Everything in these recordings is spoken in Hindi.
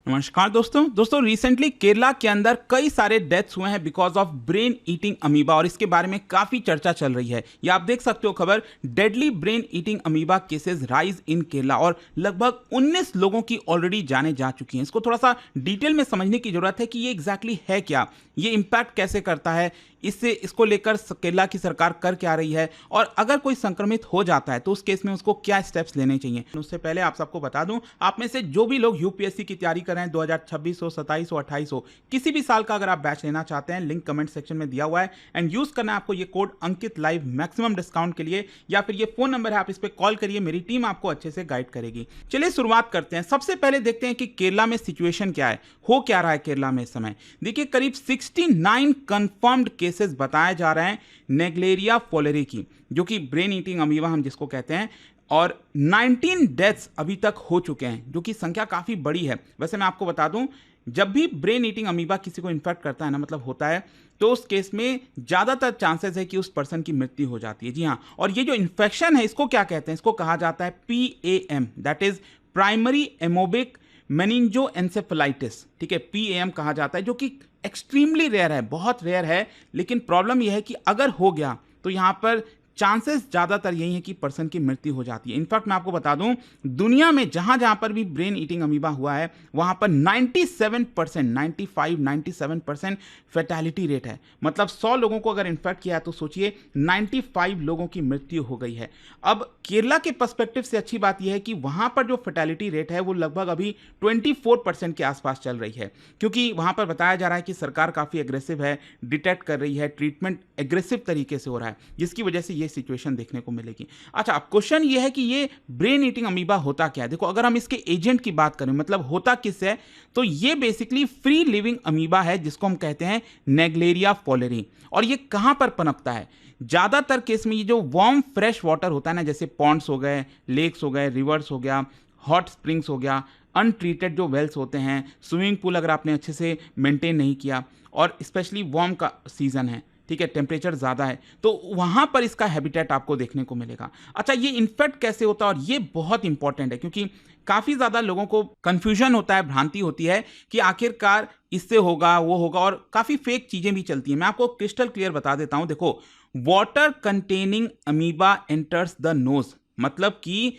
नमस्कार दोस्तों रिसेंटली केरला के अंदर कई सारे डेथ्स हुए हैं because of brain eating amoeba और इसके बारे में काफी चर्चा चल रही है। ये आप देख सकते हो खबर, deadly brain eating amoeba cases rise in Kerala और लगभग 19 लोगों की ऑलरेडी जाने जा चुकी हैं। इसको थोड़ा सा डिटेल में समझने की जरूरत है कि ये एग्जैक्टली है क्या, ये इंपैक्ट कैसे करता है, इसको लेकर केरला की सरकार कर क्या रही है और अगर कोई संक्रमित हो जाता है तो उस केस में उसको क्या स्टेप्स लेने चाहिए। उससे पहले आप सबको बता दूं, आप में से जो भी लोग यूपीएससी की तैयारी कर रहे हैं 2026 हो, 27 हो, 28 हो, किसी भी साल का अगर आप बैच लेना चाहते हैं, लिंक कमेंट सेक्शन में दिया हुआ है एंड यूज करना है आपको ये code Ankit live maximum discount के लिए, या फिर ये फोन नंबर है, आप इस पर कॉल करिए, मेरी टीम आपको अच्छे से गाइड करेगी। चलिए शुरुआत करते हैं। सबसे पहले देखते हैं कि केरला में सिचुएशन क्या है, हो क्या रहा है केरला में इस समय। देखिए करीब 69 कंफर्म्ड केसेस बताए जा रहे हैं नेग्लेरिया फोलेरी की, जो कि ब्रेन ईटिंग अमीबा हम जिसको कहते हैं, और 19 डेथ्स अभी तक हो चुके हैं, जो कि संख्या काफी बड़ी है। वैसे मैं आपको बता दूं, जब भी ब्रेन ईटिंग अमीबा किसी को इन्फेक्ट करता है ना, मतलब होता है, तो उस केस में ज्यादातर चांसेस है कि उस पर्सन की मृत्यु हो जाती है। जी हाँ, और ये जो इन्फेक्शन है इसको क्या कहते हैं, इसको कहा जाता है PAM, that is primary amoebic meningoencephalitis. ठीक है, PAM कहा जाता है, जो कि एक्सट्रीमली रेयर है, बहुत रेयर है। लेकिन प्रॉब्लम यह है कि अगर हो गया तो यहां पर चांसेस ज्यादातर यही है कि पर्सन की मृत्यु हो जाती है। इनफैक्ट मैं आपको बता दूं, दुनिया में जहां जहां पर भी ब्रेन ईटिंग अमीबा हुआ है वहां पर 97%, 95, 97% फैटेलिटी रेट है। मतलब 100 लोगों को अगर इन्फेक्ट किया है तो सोचिए 95 लोगों की मृत्यु हो गई है। अब केरला के पर्सपेक्टिव से अच्छी बात यह है कि वहां पर जो फैटेलिटी रेट है वो लगभग अभी 24% के आसपास चल रही है, क्योंकि वहां पर बताया जा रहा है कि सरकार काफी एग्रेसिव है, डिटेक्ट कर रही है, ट्रीटमेंट एग्रेसिव तरीके से हो रहा है, जिसकी वजह से ये सिचुएशन देखने को मिलेगी। अच्छा, अब क्वेश्चन ये है कि ये ब्रेन ईटिंग अमीबा होता क्या है। देखो, अगर हम इसके एजेंट की बात करें, मतलब होता किस है, तो ये बेसिकली फ्री लिविंग अमीबा है जिसको हम कहते हैं नेग्लेरिया फोलेरी। और ये कहां पर पनपता है? ज्यादातर केस में ये जो वार्म फ्रेश वाटर होता है ना, जैसे पॉन्ड्स हो गए, लेक्स हो गए, रिवर्स हो गया, हॉट स्प्रिंग्स हो गया, अनट्रीटेड जो वेल्स होते हैं, स्विमिंग पूल अगर आपने अच्छे से मेंटेन नहीं किया, और स्पेशली वार्म का सीजन है, ठीक है, टेम्परेचर ज़्यादा है, तो वहाँ पर इसका हैबिटेट आपको देखने को मिलेगा। अच्छा, ये इन्फेक्ट कैसे होता है, और ये बहुत इंपॉर्टेंट है क्योंकि काफ़ी ज़्यादा लोगों को कन्फ्यूजन होता है, भ्रांति होती है कि आखिरकार इससे होगा वो होगा, और काफ़ी फेक चीज़ें भी चलती हैं। मैं आपको क्रिस्टल क्लियर बता देता हूँ। देखो, water containing amoeba enters the nose, मतलब कि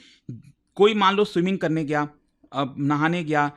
कोई मान लो स्विमिंग करने गया, अब नहाने गया,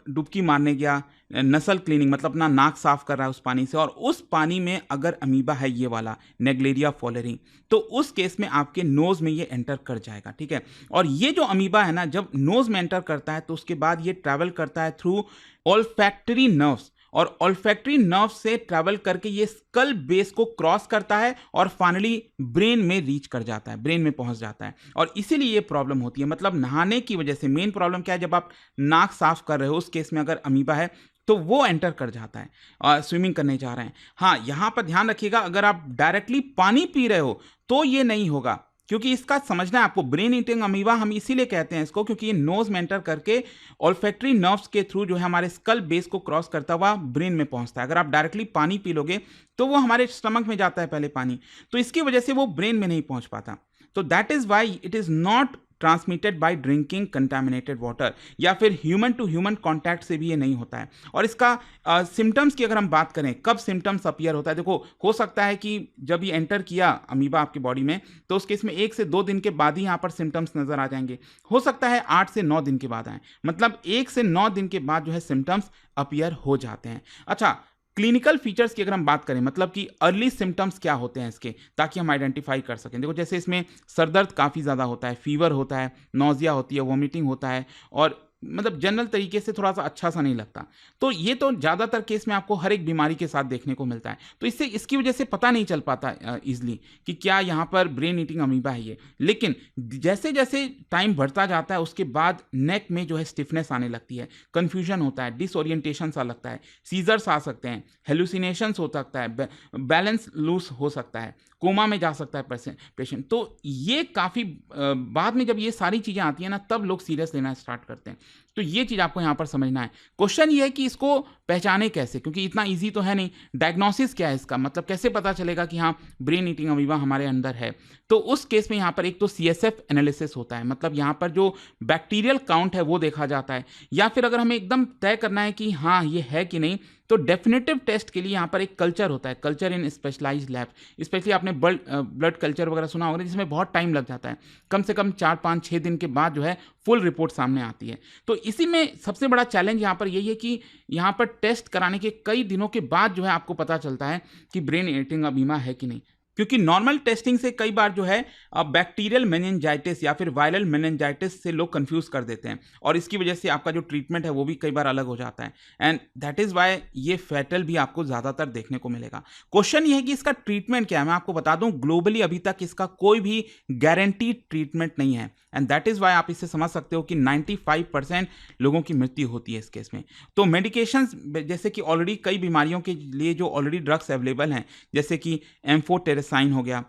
डुबकी मारने गया, नसल क्लीनिंग मतलब अपना नाक साफ कर रहा है उस पानी से, और उस पानी में अगर अमीबा है ये वाला नेग्लेरिया फोलेरी, तो उस केस में आपके नोज में ये एंटर कर जाएगा। ठीक है, और ये जो अमीबा है ना, जब नोज में एंटर करता है तो उसके बाद ये ट्रैवल करता है थ्रू ऑल्फैक्टरी नर्व्स, और ऑल्फैक्टरी नर्व से ट्रैवल करके ये स्कल बेस को क्रॉस करता है और फाइनली ब्रेन में रीच कर जाता है, ब्रेन में पहुंच जाता है, और इसीलिए ये प्रॉब्लम होती है। मतलब नहाने की वजह से मेन प्रॉब्लम क्या है, जब आप नाक साफ कर रहे हो उस केस में अगर अमीबा है तो वो एंटर कर जाता है, और स्विमिंग करने जा रहे हैं। हाँ, यहां पर ध्यान रखिएगा, अगर आप डायरेक्टली पानी पी रहे हो तो ये नहीं होगा, क्योंकि इसका समझना है आपको। ब्रेन ईटिंग अमीबा हम इसीलिए कहते हैं इसको, क्योंकि ये नोज में एंटर करके ऑल्फैक्टरी नर्व्स के थ्रू जो है हमारे स्कल बेस को क्रॉस करता हुआ ब्रेन में पहुंचता है। अगर आप डायरेक्टली पानी पी लोगे तो वो हमारे स्टमक में जाता है पहले पानी, तो इसकी वजह से वो ब्रेन में नहीं पहुंच पाता। तो that is why it is not transmitted by drinking contaminated water, या फिर ह्यूमन टू ह्यूमन कॉन्टैक्ट से भी ये नहीं होता है। और इसका सिम्टम्स की अगर हम बात करें, कब सिम्टम्स अपीयर होता है, देखो हो सकता है कि जब ये एंटर किया अमीबा आपकी बॉडी में तो उस केस में 1 से 2 दिन के बाद ही यहाँ पर सिम्टम्स नजर आ जाएंगे। हो सकता है 8 से 9 दिन के बाद आए, मतलब 1 से 9 दिन के बाद जो है सिम्टम्स अपीयर हो जाते हैं। अच्छा, क्लिनिकल फीचर्स की अगर हम बात करें, मतलब कि अर्ली सिम्टम्स क्या होते हैं इसके, ताकि हम आइडेंटिफाई कर सकें। देखो, जैसे इसमें सरदर्द काफ़ी ज़्यादा होता है, फीवर होता है, नौजिया होती है, वॉमिटिंग होता है, और मतलब जनरल तरीके से थोड़ा सा अच्छा सा नहीं लगता। तो ये तो ज़्यादातर केस में आपको हर एक बीमारी के साथ देखने को मिलता है, तो इससे इसकी वजह से पता नहीं चल पाता इजली कि क्या यहाँ पर ब्रेन ईटिंग अमीबा है ये। लेकिन जैसे जैसे टाइम बढ़ता जाता है उसके बाद नेक में जो है स्टिफनेस आने लगती है, कन्फ्यूजन होता है, डिसओरिएंटेशन सा लगता है, सीजर्स आ सकते हैं, हेलुसिनेशंस हो सकता है, बैलेंस लूज हो सकता है, कोमा में जा सकता है पेशेंट। तो ये काफ़ी बाद में जब ये सारी चीज़ें आती हैं ना, तब लोग सीरियस लेना स्टार्ट करते हैं। तो ये चीज़ आपको यहाँ पर समझना है। क्वेश्चन ये है कि इसको पहचाने कैसे, क्योंकि इतना ईजी तो है नहीं। डायग्नोसिस क्या है इसका, मतलब कैसे पता चलेगा कि हाँ ब्रेन ईटिंग अमीबा हमारे अंदर है। तो उस केस में यहाँ पर एक तो CSF एनालिसिस होता है, मतलब यहाँ पर जो बैक्टीरियल काउंट है वो देखा जाता है, या फिर अगर हमें एकदम तय करना है कि हाँ ये है कि नहीं, तो डेफिनेटिव टेस्ट के लिए यहाँ पर एक कल्चर होता है, culture in specialised lab. Specially आपने ब्लड कल्चर वगैरह सुना होगा, जिसमें बहुत टाइम लग जाता है, कम से कम 4, 5, 6 दिन के बाद जो है फुल रिपोर्ट सामने आती है। तो इसी में सबसे बड़ा चैलेंज यहाँ पर यही है कि यहाँ पर टेस्ट कराने के कई दिनों के बाद जो है आपको पता चलता है कि ब्रेन ईटिंग अमीबा है कि नहीं, क्योंकि नॉर्मल टेस्टिंग से कई बार जो है बैक्टीरियल मेनिंजाइटिस या फिर वायरल मेनिंजाइटिस से लोग कंफ्यूज कर देते हैं, और इसकी वजह से आपका जो ट्रीटमेंट है वो भी कई बार अलग हो जाता है, एंड दैट इज वाई ये फैटल भी आपको ज़्यादातर देखने को मिलेगा। क्वेश्चन ये है कि इसका ट्रीटमेंट क्या है। मैं आपको बता दूं, ग्लोबली अभी तक इसका कोई भी गारंटीड ट्रीटमेंट नहीं है, एंड दैट इज वाई आप इससे समझ सकते हो कि 95% लोगों की मृत्यु होती है इस केस में। तो मेडिकेशंस जैसे कि ऑलरेडी कई बीमारियों के लिए जो ऑलरेडी ड्रग्स अवेलेबल हैं, जैसे कि एम्फोटेरेसाइन हो गया,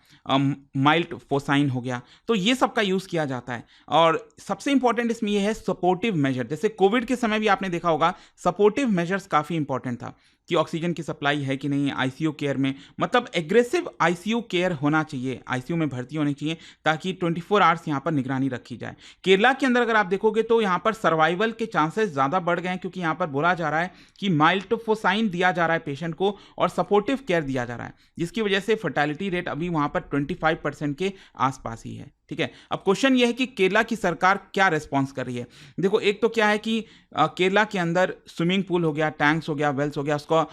माइल्ड फोसाइन हो गया, तो ये सब का यूज़ किया जाता है। और सबसे इंपॉर्टेंट इसमें ये है सपोर्टिव मेजर। जैसे कोविड के समय भी आपने देखा होगा सपोर्टिव मेजर्स काफ़ी इंपॉर्टेंट था कि ऑक्सीजन की सप्लाई है कि नहीं आईसीयू केयर में, मतलब एग्रेसिव आईसीयू केयर होना चाहिए, आईसीयू में भर्ती होनी चाहिए, ताकि 24 आवर्स यहाँ पर निगरानी रखी जाए। केरला के अंदर अगर आप देखोगे तो यहाँ पर सर्वाइवल के चांसेस ज़्यादा बढ़ गए हैं, क्योंकि यहाँ पर बोला जा रहा है कि माइल्टोफोसाइन दिया जा रहा है पेशेंट को और सपोर्टिव केयर दिया जा रहा है, जिसकी वजह से फर्टिलिटी रेट अभी वहाँ पर 25% के आसपास ही है। ठीक है, अब क्वेश्चन ये है कि केरला की सरकार क्या रिस्पॉन्स कर रही है। देखो, एक तो क्या है कि केरला के अंदर स्विमिंग पूल हो गया, टैंक्स हो गया, वेल्स हो गया, उसका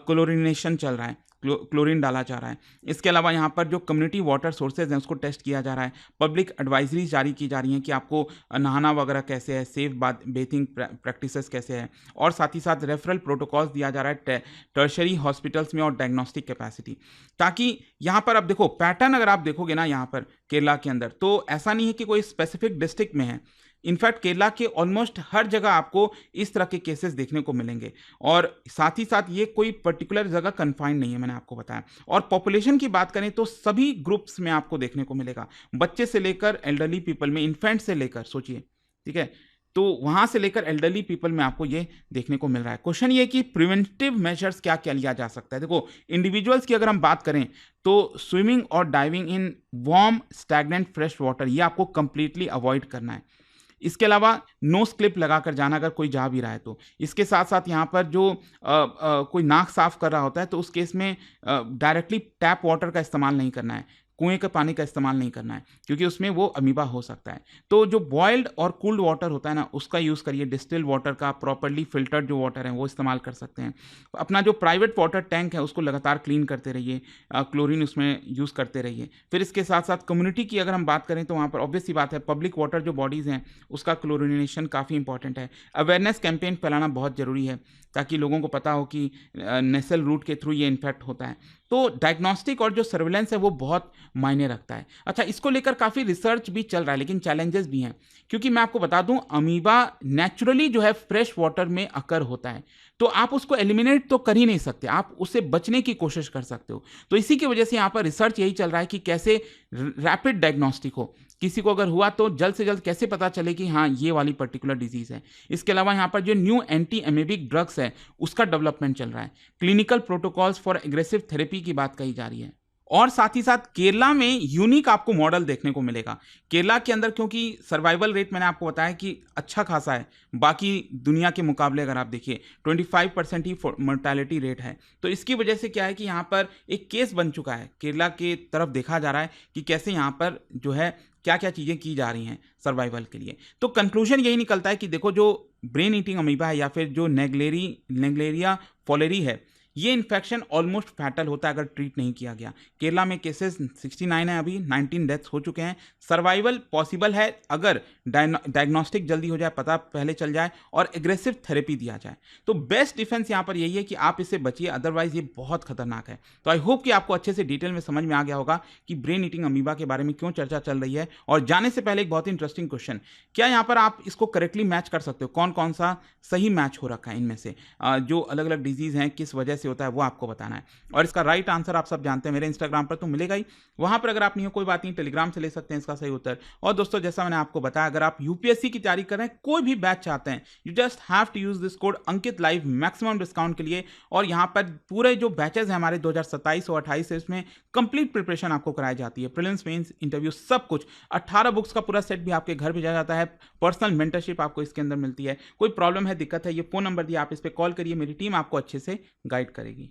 क्लोरिनेशन चल रहा है, क्लोरीन डाला जा रहा है। इसके अलावा यहाँ पर जो कम्युनिटी वाटर सोर्सेज हैं उसको टेस्ट किया जा रहा है। पब्लिक एडवाइजरीज जारी की जा रही हैं कि आपको नहाना वगैरह कैसे है, सेफ बेथिंग प्रैक्टिसेस कैसे है, और साथ ही साथ रेफरल प्रोटोकॉल्स दिया जा रहा है टर्शरी हॉस्पिटल्स में और डायग्नोस्टिक कैपेसिटी, ताकि यहाँ पर अब देखो पैटर्न अगर आप देखोगे ना यहाँ पर केरला के अंदर, तो ऐसा नहीं है कि कोई स्पेसिफिक डिस्ट्रिक्ट में है। इनफैक्ट केरला के ऑलमोस्ट हर जगह आपको इस तरह के केसेस देखने को मिलेंगे, और साथ ही साथ ये कोई पर्टिकुलर जगह कन्फाइंड नहीं है, मैंने आपको बताया। और पॉपुलेशन की बात करें तो सभी ग्रुप्स में आपको देखने को मिलेगा, बच्चे से लेकर एल्डरली पीपल में, इन्फेंट से लेकर, सोचिए, ठीक है, तो वहां से लेकर एल्डरली पीपल में आपको ये देखने को मिल रहा है। क्वेश्चन ये कि प्रिवेंटिव मेजर्स क्या क्या लिया जा सकता है। देखो, इंडिविजुअल्स की अगर हम बात करें तो स्विमिंग और diving in warm stagnant fresh water, ये आपको कंप्लीटली अवॉइड करना है। इसके अलावा नोज क्लिप लगाकर जाना अगर कोई जा भी रहा है तो। इसके साथ साथ यहाँ पर जो कोई नाक साफ कर रहा होता है तो उस केस में डायरेक्टली टैप वाटर का इस्तेमाल नहीं करना है, कुएं के पानी का इस्तेमाल नहीं करना है, क्योंकि उसमें वो अमीबा हो सकता है। तो जो बॉइल्ड और कूल्ड वाटर होता है ना, उसका यूज़ करिए। डिस्टिल वाटर का प्रॉपर्ली फिल्टर्ड जो वाटर है वो इस्तेमाल कर सकते हैं। अपना जो प्राइवेट वाटर टैंक है उसको लगातार क्लीन करते रहिए, क्लोरीन उसमें यूज़ करते रहिए। फिर इसके साथ साथ कम्युनिटी की अगर हम बात करें तो वहाँ पर ऑब्वियस सी बात है, पब्लिक वाटर जो बॉडीज़ हैं उसका क्लोरिनेशन काफ़ी इंपॉर्टेंट है। अवेयरनेस कैंपेन फैलाना बहुत ज़रूरी है, ताकि लोगों को पता हो कि नेसल रूट के थ्रू ये इन्फेक्ट होता है। तो डायग्नोस्टिक और जो सर्विलेंस है वो बहुत मायने रखता है। अच्छा, इसको लेकर काफ़ी रिसर्च भी चल रहा है, लेकिन चैलेंजेस भी हैं, क्योंकि मैं आपको बता दूं अमीबा नेचुरली जो है फ्रेश वाटर में अकर होता है, तो आप उसको एलिमिनेट तो कर ही नहीं सकते, आप उससे बचने की कोशिश कर सकते हो। तो इसी की वजह से यहाँ पर रिसर्च यही चल रहा है कि कैसे रैपिड डायग्नोस्टिक हो, किसी को अगर हुआ तो जल्द से जल्द कैसे पता चले कि हाँ ये वाली पर्टिकुलर डिजीज़ है। इसके अलावा यहाँ पर जो न्यू एंटी एमेबिक ड्रग्स है उसका डेवलपमेंट चल रहा है। Clinical protocols for aggressive therapy की बात कही जा रही है। और साथ ही साथ केरला में यूनिक आपको मॉडल देखने को मिलेगा। केरला के अंदर क्योंकि सर्वाइवल रेट मैंने आपको बताया कि अच्छा खासा है, बाकी दुनिया के मुकाबले अगर आप देखिए 25% ही मोर्टेलिटी रेट है, तो इसकी वजह से क्या है कि यहाँ पर एक केस बन चुका है, केरला के तरफ देखा जा रहा है कि कैसे यहाँ पर जो है क्या क्या चीज़ें की जा रही हैं सर्वाइवल के लिए। तो कंक्लूजन यही निकलता है कि देखो, जो ब्रेन ईटिंग अमीबा है या फिर जो नेग्लेरिया फॉलेरी है, ये इन्फेक्शन ऑलमोस्ट फैटल होता है अगर ट्रीट नहीं किया गया। केरला में केसेस 69 है, अभी 19 डेथ्स हो चुके हैं। सर्वाइवल पॉसिबल है अगर डायग्नोस्टिक जल्दी हो जाए, पता पहले चल जाए और एग्रेसिव थेरेपी दिया जाए। तो बेस्ट डिफेंस यहाँ पर यही है कि आप इससे बचिए, अदरवाइज ये बहुत खतरनाक है। तो आई होप कि आपको अच्छे से डिटेल में समझ में आ गया होगा कि ब्रेन ईटिंग अमीबा के बारे में क्यों चर्चा चल रही है। और जाने से पहले एक बहुत ही इंटरेस्टिंग क्वेश्चन, क्या यहाँ पर आप इसको करेक्टली मैच कर सकते हो, कौन कौन सा सही मैच हो रखा है इनमें से, जो अलग अलग डिजीज़ हैं किस वजह से कैसे होता है वो आपको बताना है। और इसका राइट आंसर आप सब जानते हैं, मेरे इंस्टाग्राम पर तो मिलेगा ही, वहां पर अगर आप नहीं हो कोई बात नहीं, टेलीग्राम से ले सकते हैं इसका सही उत्तर। और दोस्तों जैसा मैंने आपको बताया, अगर आप यूपीएससी की तैयारी कर रहे हैं, कोई भी बैच चाहते हैं, you just have to use this code Ankit live maximum discount के लिए। और यहाँ पर पूरे जो बैचेस हैं हमारे 2027 और 28 इसमें कंप्लीट प्रिपरेशन आपको कराई जाती है, प्रीलिम्स मेंस इंटरव्यू सब कुछ। 18 बुक्स का पूरा सेट भी आपके घर भेजा जाता है, पर्सनल मेंटरशिप आपको इसके अंदर मिलती है। कोई प्रॉब्लम है, दिक्कत है, ये फोन नंबर दिया, आप इस पे कॉल करिए, मेरी टीम आपको अच्छे से गाइड करेगी।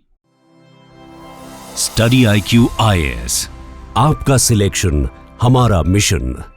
स्टडी IQ IAS, आपका सिलेक्शन हमारा मिशन।